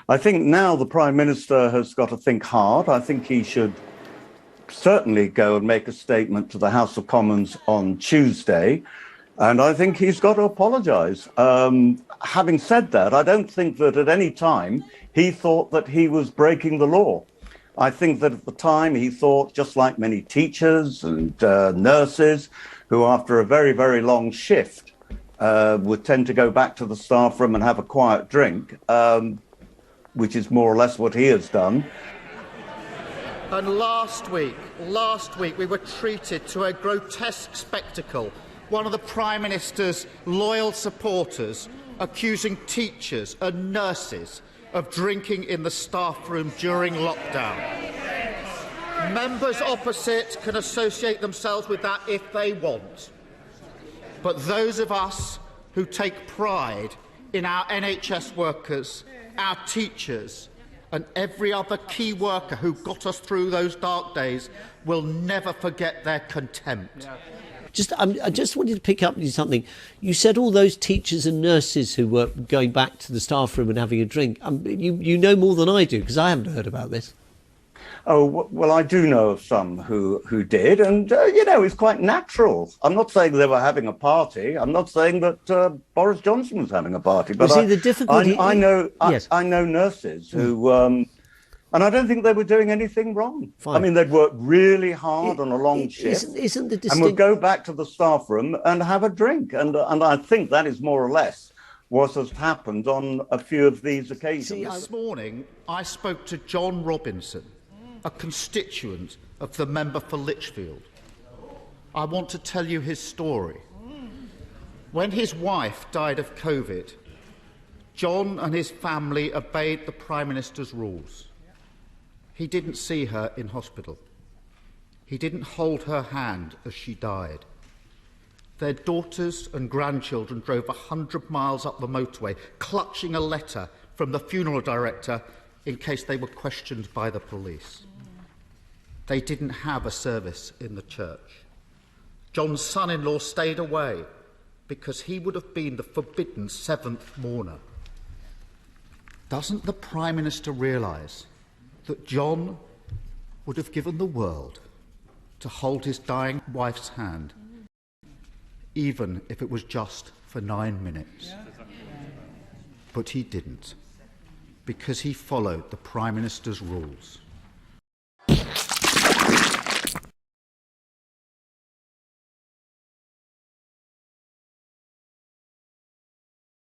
I think now the Prime Minister has got to think hard. I think he should certainly go and make a statement to the House of Commons on Tuesday. And I think he's got to apologise. Having said that, I don't think that at any time he thought that he was breaking the law. I think that at the time he thought, just like many teachers and nurses, who after a very, very long shift would tend to go back to the staff room and have a quiet drink, which is more or less what he has done. And last week, we were treated to a grotesque spectacle. One of the Prime Minister's loyal supporters accusing teachers and nurses of drinking in the staff room during lockdown. Members opposite can associate themselves with that if they want. But those of us who take pride in our NHS workers, our teachers, and every other key worker who got us through those dark days will never forget their contempt. I just wanted to pick up on something. You said all those teachers and nurses who were going back to the staff room and having a drink. You know more than I do, because I haven't heard about this. Oh, well, I do know of some who did, and, it's quite natural. I'm not saying they were having a party. I'm not saying that Boris Johnson was having a party. But the difficulty... I know nurses Mm. who... and I don't think they were doing anything wrong. Fine. I mean, they'd work really hard on a long shift and would go back to the staff room and have a drink. And I think that is more or less what has happened on a few of these occasions. This morning, I spoke to John Robinson, a constituent of the member for Lichfield. I want to tell you his story. When his wife died of COVID, John and his family obeyed the Prime Minister's rules. He didn't see her in hospital. He didn't hold her hand as she died. Their daughters and grandchildren drove 100 miles up the motorway, clutching a letter from the funeral director in case they were questioned by the police. They didn't have a service in the church. John's son-in-law stayed away because he would have been the forbidden seventh mourner. Doesn't the Prime Minister realise that John would have given the world to hold his dying wife's hand, even if it was just for 9 minutes? But he didn't, because he followed the Prime Minister's rules.